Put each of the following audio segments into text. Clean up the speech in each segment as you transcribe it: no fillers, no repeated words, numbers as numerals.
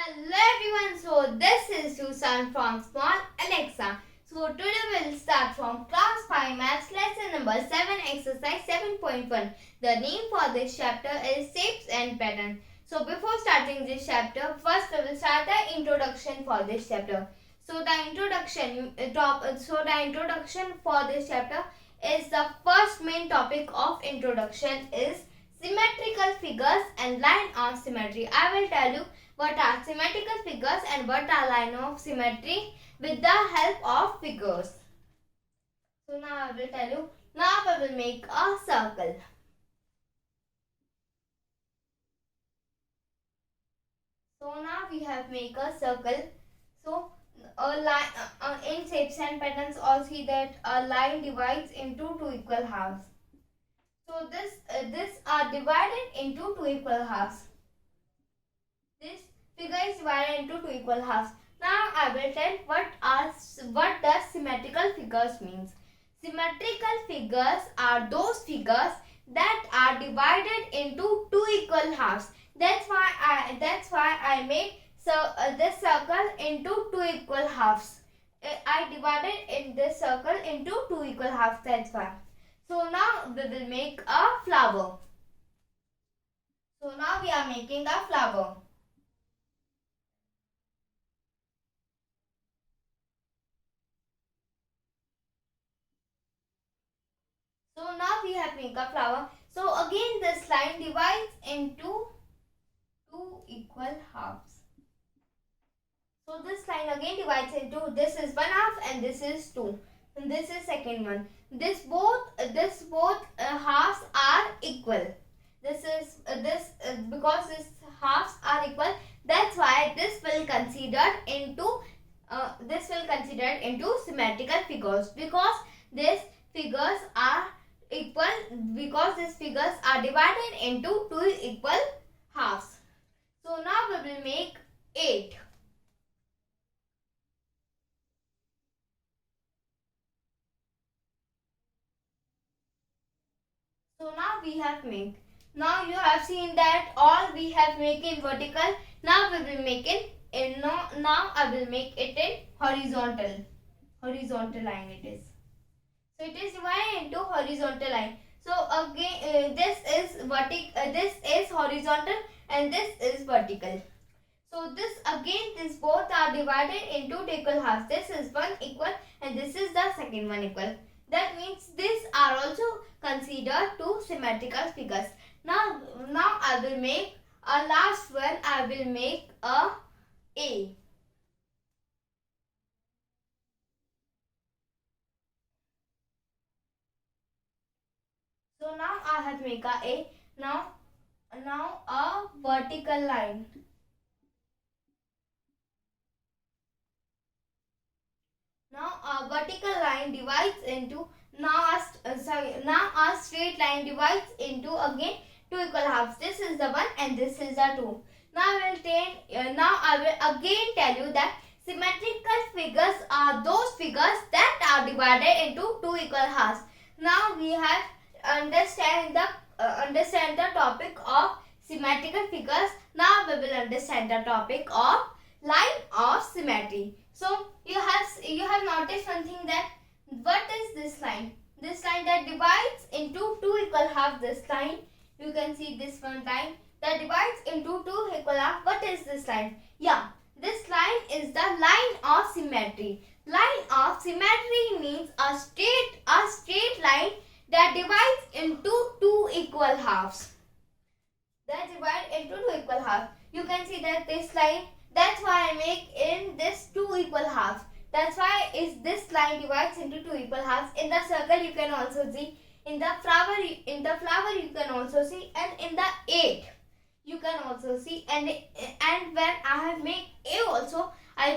Hello everyone, so this is Susan from Small Alexa. So today we'll start from class 5 maths lesson number 7 exercise 7.1. The name for this chapter is shapes and pattern. So before starting this chapter, first we will start the introduction for this chapter. So the introduction for this chapter is the first main topic of introduction is symmetrical figures and line of symmetry. I will tell you what are symmetrical figures and what are line of symmetry with the help of figures. So now I will tell you. Now I will make a circle. So now we have make a circle. So a line in shapes and patterns all see that a line divides into two equal halves. So this are divided into two equal halves. This figure is divided into two equal halves. Now I will tell what does symmetrical figures means. Symmetrical figures are those figures that are divided into two equal halves. That's why I made this circle into two equal halves. I divided in this circle into two equal halves. That's why. So now we will make a flower. So now we are making a flower. So now we have make a flower. So again this line divides into two equal halves. So this line again divides into, this is one half and this is two. And this is second one. This both halves are equal. Because these halves are equal. That's why this will considered into symmetrical figures, because these figures are equal, because these figures are divided into two equal halves. So now we will make 8. So now we have made. Now you have seen that all we have make in vertical. Now we will make it in now I will make it in horizontal. Horizontal line it is. So it is divided into horizontal line. So again this is horizontal and this is vertical. So these both are divided into two equal halves. This is one equal and this is the second one equal. That means these are also considered two symmetrical figures. Now I will make a last one. I will make a A. So now I have made a A. Now a vertical line. Now a vertical line divides into, now a straight line divides into again two equal halves. This is the one and this is the two. Now I will again tell you that symmetrical figures are those figures that are divided into two equal halves. Now we have understand the topic of symmetrical figures. Now we will understand the topic of line of symmetry. So you have noticed one thing, that what is this line? This line that divides into two equal halves. This line, you can see this one line that divides into two equal halves. What is this line? Yeah, this line is the line of symmetry. Line of symmetry means a straight line that divides into two equal halves. You can see that this line, that's why I make in this two equal halves. That's why this line divides into two equal halves. In the circle you can also see, in the flower you can also see, and in the 8 you can also see, and when I have made A also, I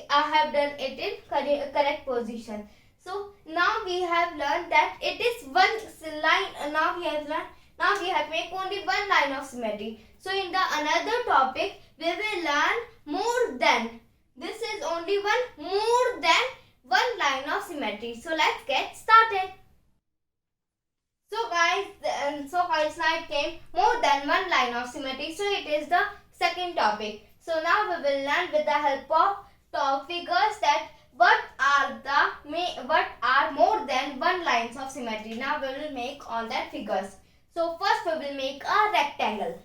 have done it in correct position. So now we have learned that it is one line. Now we have made only one line of symmetry. So in the another topic we will learn more than. This is only more than one line of symmetry. So let's get started. So guys, now it came more than one line of symmetry. So it is the second topic. So now we will learn with the help of top figures that what are more than one lines of symmetry. Now we will make all that figures. So first we will make a rectangle.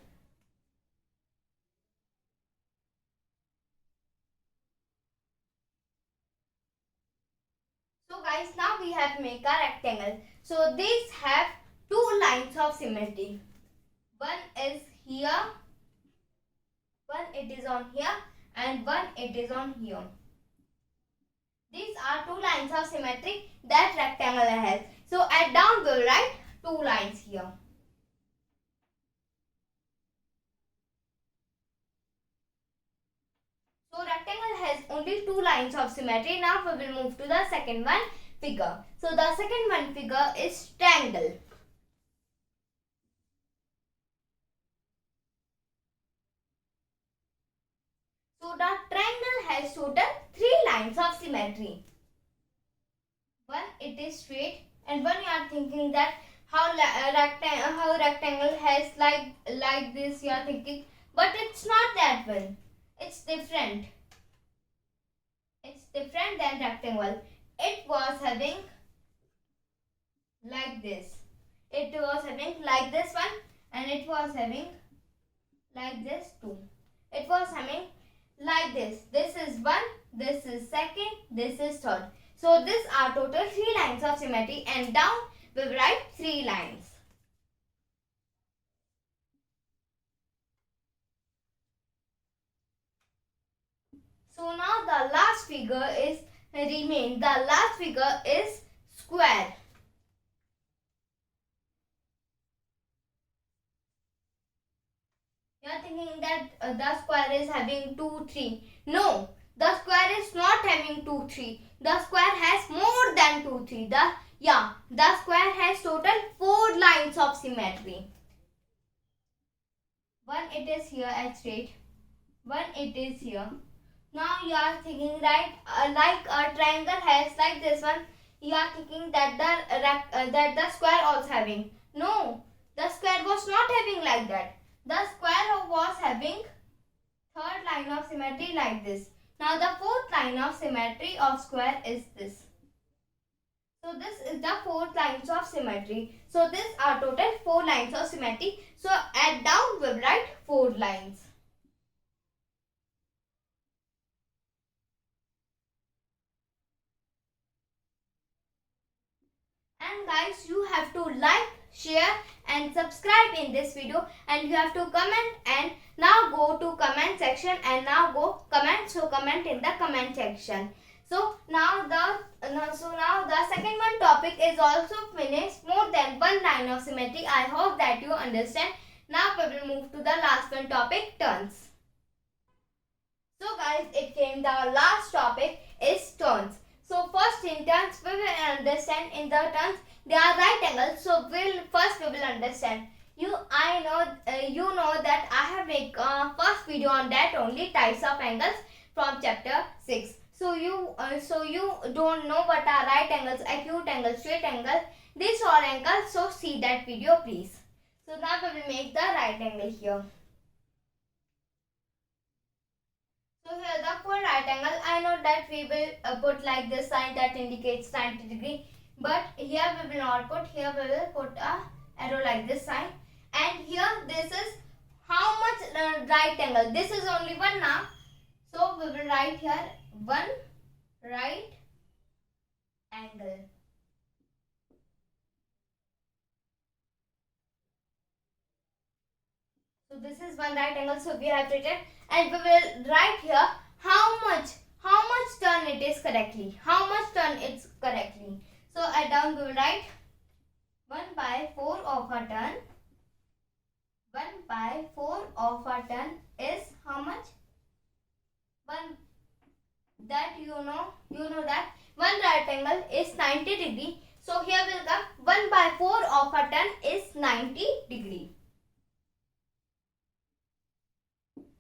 So guys, now we have make a rectangle. So these have two lines of symmetry. One is here, one it is on here, and one it is on here. These are two lines of symmetry that rectangle has. So at down we will write two lines here. So rectangle has only two lines of symmetry. Now we will move to the second one figure. So the second one figure is triangle. So the triangle has total three lines of symmetry. One it is straight, and one you are thinking that how rectangle has like this you are thinking, but it's not that one. It's different. It's different than rectangle. It was having like this. It was having like this one, and it was having like this too. It was having like this. This is one, this is second, this is third. So these are total three lines of symmetry, and down we will write three lines. So now the last figure is remain. The last figure is square. You are thinking that the square is having 2, 3. No, the square is not having 2, 3. The square has more than 2, 3. The square has total 4 lines of symmetry. One it is here at straight. One it is here. Now you are thinking right, like a triangle has like this one. You are thinking that the square also having. No, the square was not having like that. The square was having third line of symmetry like this. Now the fourth line of symmetry of square is this. So this is the fourth lines of symmetry. So these are total 4 lines of symmetry. So at down we will write 4 lines. And guys, you have to like, share and subscribe in this video, and you have to comment, and now go to comment section and now go comment. So comment in the comment section. So now the second one topic is also finished. More than one line of symmetry. I hope that you understand. Now we will move to the last one topic, turns. So guys, it came the last topic is turns. So first in turns we will understand in the turns they are right angles. So we will understand. You know that I have made first video on that only types of angles from chapter 6. So you don't know what are right angles, acute angle, straight angle, these all angles. So see that video please. So now we will make the right angle here. So here the for right angle, I know that we will put like this sign that indicates 90 degree. But here we will not put. Here we will put a arrow like this sign. And here this is how much right angle. This is only one now. So we will write here one right angle. So this is one right angle. So we have written, and we will write here how much turn it is correctly. How much turn it's correctly. So at down we will write 1 by 4 of a turn. 1 by 4 of a turn is how much? 1 that you know that one right angle is 90 degree. So here will come 1 by 4 of a turn is 90 degree.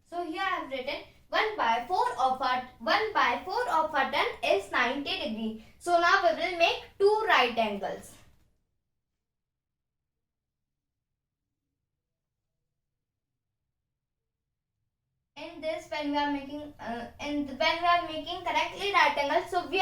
So here I have written 1 by 4 of a turn is 90 degree. So now we will make two right angles. In in this, when we are making correctly right angle, so we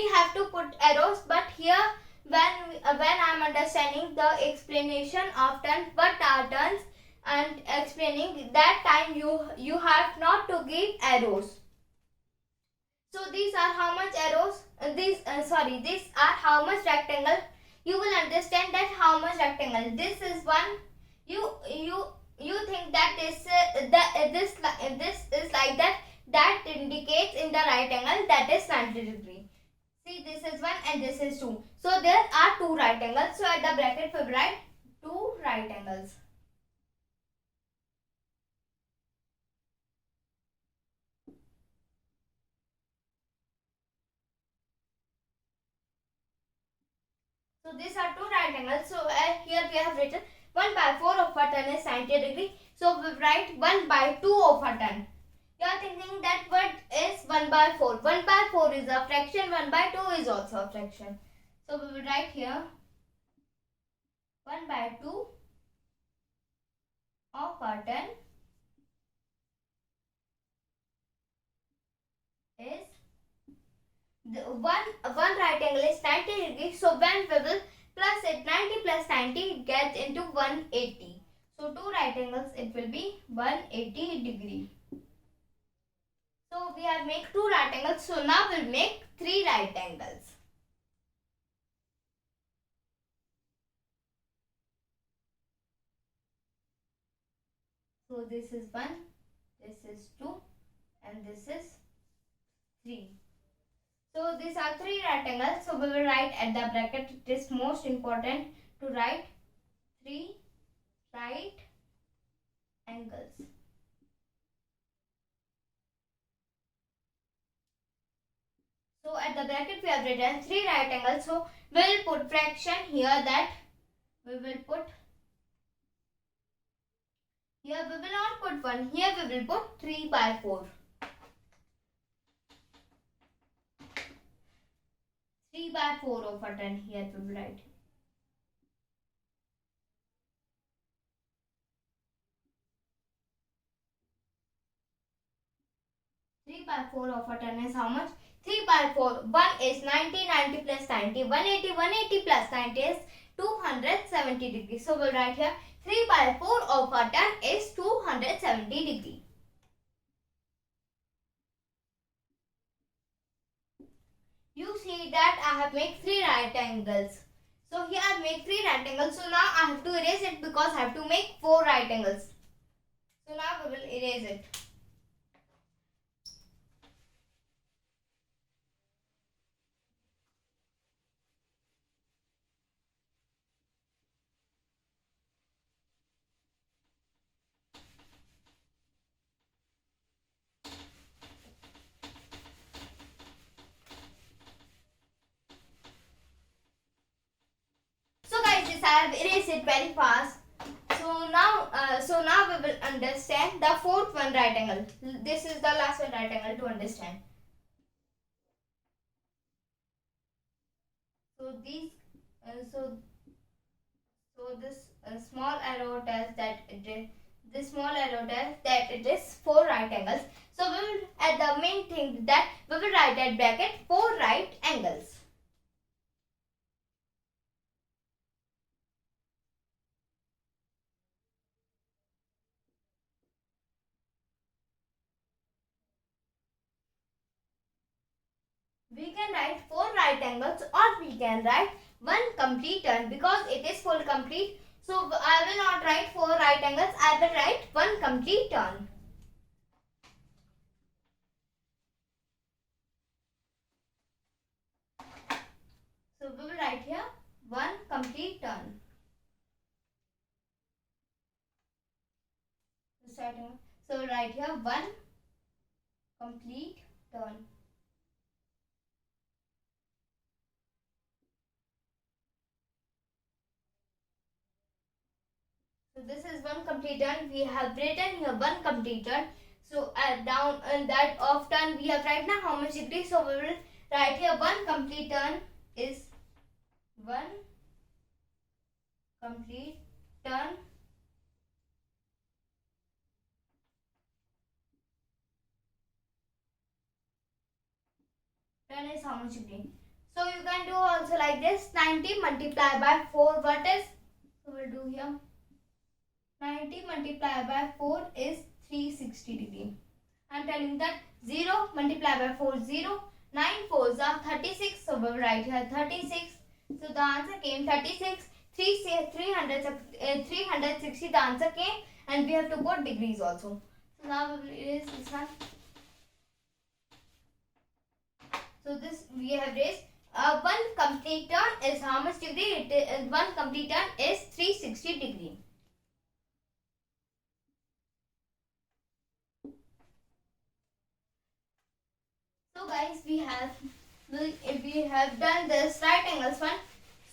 have to put arrows. But here, when I am understanding the explanation of turn, what are turns, and explaining that time, you have not to give arrows. So these are how much arrows. These are how much rectangle. You will understand that how much rectangle. This is one. You think that this is like that. That indicates in the right angle, that is 90 degree. See, this is one and this is two. So there are two right angles. So at the bracket we write two right angles. So these are two right angles. So here we have written 1 by 4 of a ton is 90 degree. So we write 1 by 2 of a ton. You are thinking that what is 1 by 4? 1 by 4 is a fraction, 1 by 2 is also a fraction. So we will write here 1 by 2 of a ton is one right angle is 90 degrees. So when we will plus it, 90 plus 90 gets into 180. So two right angles, it will be 180 degree. So we have made two right angles. So now we'll make three right angles. So this is 1, this is 2, and this is 3. So these are three right angles. So we will write at the bracket. It is most important to write three right angles. So at the bracket we have written three right angles. So we will put fraction here, that we will put here, we will not put 1. Here we will put 3 by 4. 3 by 4 of a ton, here we will write. Three by 4 of a ton is how much? 3 by 4. 1 is 90, 90 plus 90. 180, 180 plus 90 is 270 degrees. So we'll write here 3 by 4 of a ton is 270 degrees. You see that I have made three right angles. So here I have made three right angles. So now I have to erase it because I have to make four right angles. So now we will erase it. I have erased it very fast. So now we will understand the fourth one right angle. This is the last one right angle to understand. So these this small arrow tells that it is four right angles. So we will at the main thing that we will write at bracket four right angles. We can write four right angles, or we can write one complete turn because it is full complete. So I will not write four right angles, I will write one complete turn. So we will write here one complete turn. So we'll write here one complete turn. So this is one complete turn. We have written here one complete turn. So down that of turn we have right now how much degrees. So we will write here one complete turn is one complete turn 10 is how much degree? So you can do also like this. 90 multiplied by 4, what is? So we'll do here. 90 multiplied by 4 is 360 degree. I'm telling that 0 multiplied by 4, 0. 9 4s are 36. So we'll write here 36. So the answer came 36. 360 the answer came, and we have to put degrees also. So now we will erase this one. So this we have raised. One complete turn is how much degree? One complete turn is 360 degree. So guys, we have done this right angles one.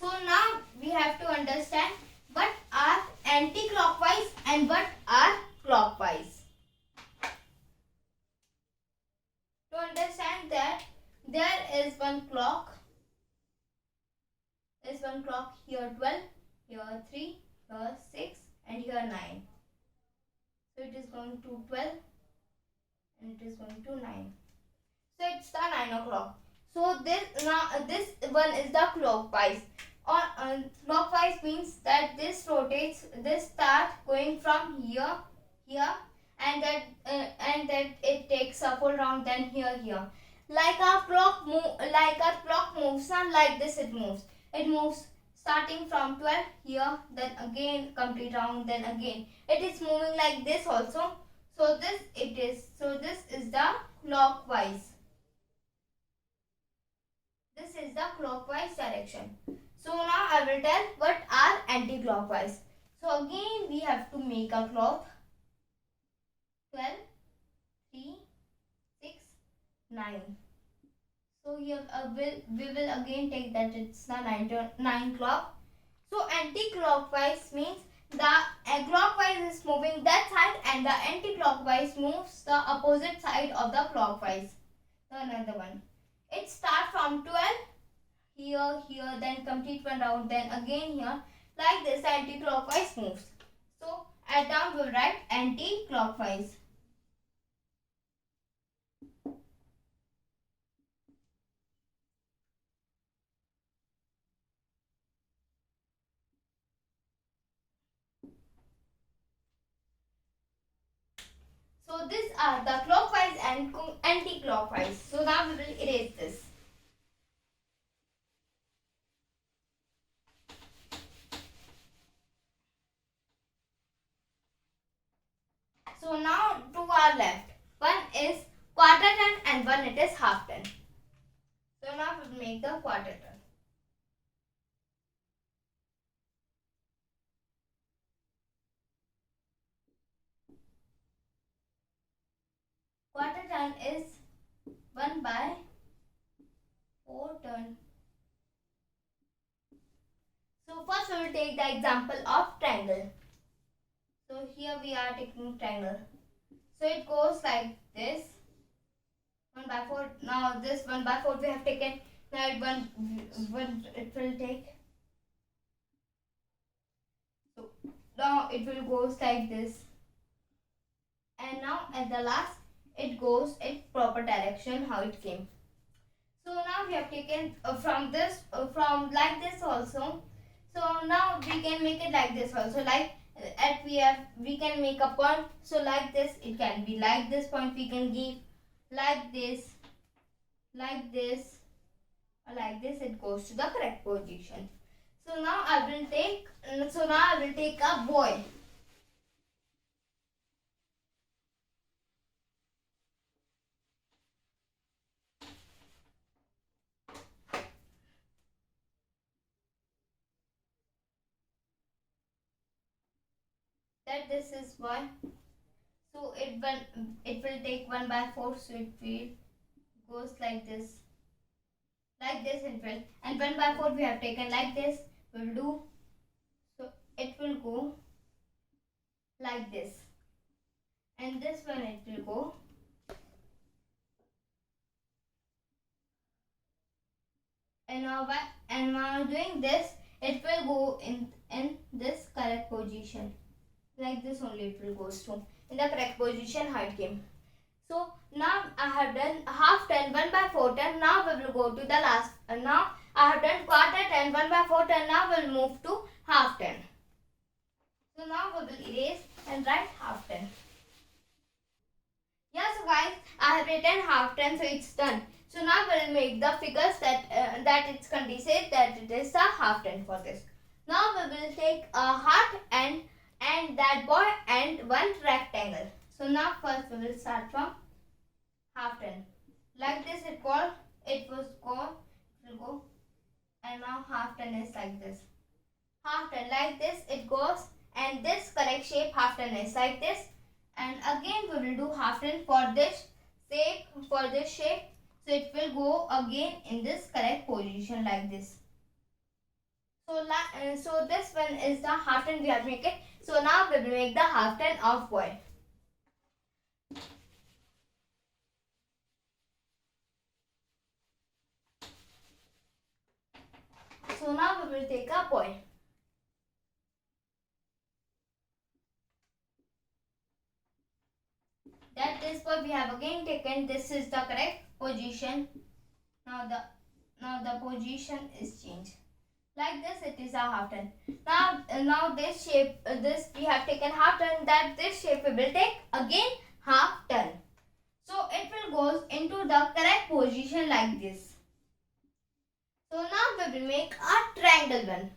So now we have to understand what are anti-clockwise and what are clockwise. To understand that, there is one clock. There's one clock here 12, here 3, here 6, and here 9. So it is going to 12 and it is going to 9. So it's the 9 o'clock. So this one is the clockwise. Or clockwise means that this rotates, this starts going from here, and that it takes a full round, then here. Like our clock moves, not like this it moves. It moves starting from 12 here, then again complete round, then again. It is moving like this also. So this is the clockwise. This is the clockwise direction. So now I will tell what are anti-clockwise. So again we have to make a clock. 12, 3, 6, 9. So here we will again take that it's the 9 clock. So anti-clockwise means the clockwise is moving that side and the anti-clockwise moves the opposite side of the clockwise. So another one. It starts from 12 here, then complete one round, then again here. Like this, anti-clockwise moves. So at down we will write anti-clockwise. So these are the clockwise and anti-clockwise. So now we will erase this. So now to our left, one is quarter turn and one it is half turn. So now we will make the quarter turn. Quarter turn is 1 by 4 turn. So first we will take the example of triangle. So here we are taking triangle. So it goes like this. 1 by 4. Now this 1 by 4 we have taken. Now it will take. So now it will goes like this. And now at the last it goes in proper direction how it came. So now we have taken from like this also. So now we can make it like this also. Like we can make a point. So like this it can be like this point we can give like this, or like this. It goes to the correct position. So now I will take a boy. That this is boy. So it will take 1 by 4. So it will goes like this. Like this it will. And 1 by 4 we have taken like this. We'll do. So it will go like this. And this one it will go. And now doing this, it will go in this correct position. Like this only it will go to. In the correct position how it came. So now I have done half turn, 1 by 4 turn. Now we will go to the last. Now I have done quarter turn, 1 by 4 turn. Now we will move to half turn. So now we will erase and write half turn. Yeah, so guys, I have written half turn, so it's done. So now we will make the figures that it's conditioned that it is the half turn for this. Now we will take a heart and that boy and one rectangle. So now first we will start from half turn. Like this it will go, and now half turn is like this. Half turn like this it goes, and this correct shape half turn is like this. And again we will do half turn for this shape. So it will go again in this correct position like this. So this one is the half turn we have make it. So now we will make the half turn of boy. So now we will take a boy. That is what we have again taken. This is the correct position. Now the position is changed. Like this it is a half turn. Now this shape, this we have taken half turn, that this shape we will take again half turn. So it will goes into the correct position like this. So now we will make a triangle one.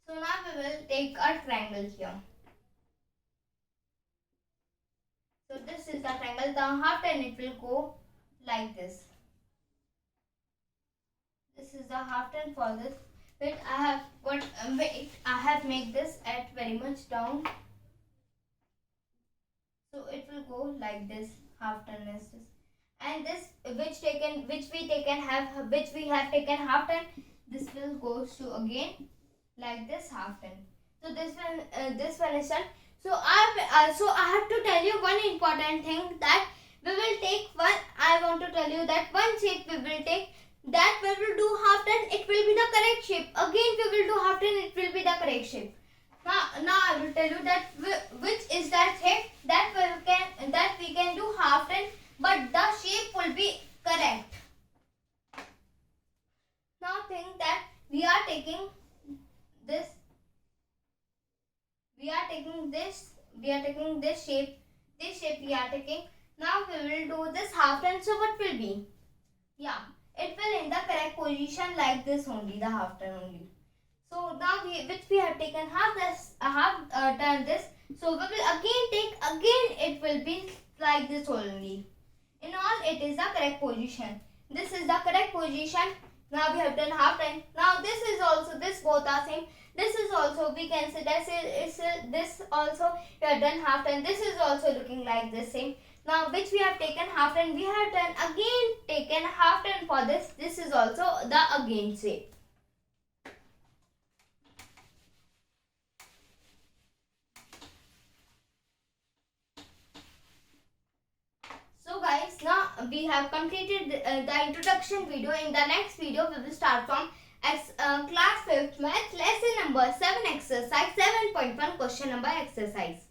So now we will take a triangle here. So this is the triangle. The half turn it will go like this. This is the half turn for this. Wait, I have made this at very much down. So it will go like this. Half turn is this. And this which we have taken half turn, this will go to again like this half turn. So this one is done. So I have to tell you one important thing, that we will take one. I want to tell you that one shape we will take, that we will do half turn, it will be the correct shape. Again we will do half turn, it will be the correct shape. Now I will tell you that which is that shape that we can do half turn, but the shape will be correct. Now think that we are taking this shape. This shape we are taking. Now we will do this half turn. So what will be? Yeah, it will in the correct position like this only, the half turn only. So now which we have taken half turn this. So we will again take it will be like this only. In all it is the correct position. This is the correct position. Now we have done half turn. Now this is also, this both are same. This is also, we can say this also we have done half turn. This is also looking like the same. Now which we have taken half turn, we have done again taken half turn for this. This is also the again shape. So guys, now we have completed the introduction video. In the next video we will start from class 5th math lesson number 7 exercise 7.1 question number exercise.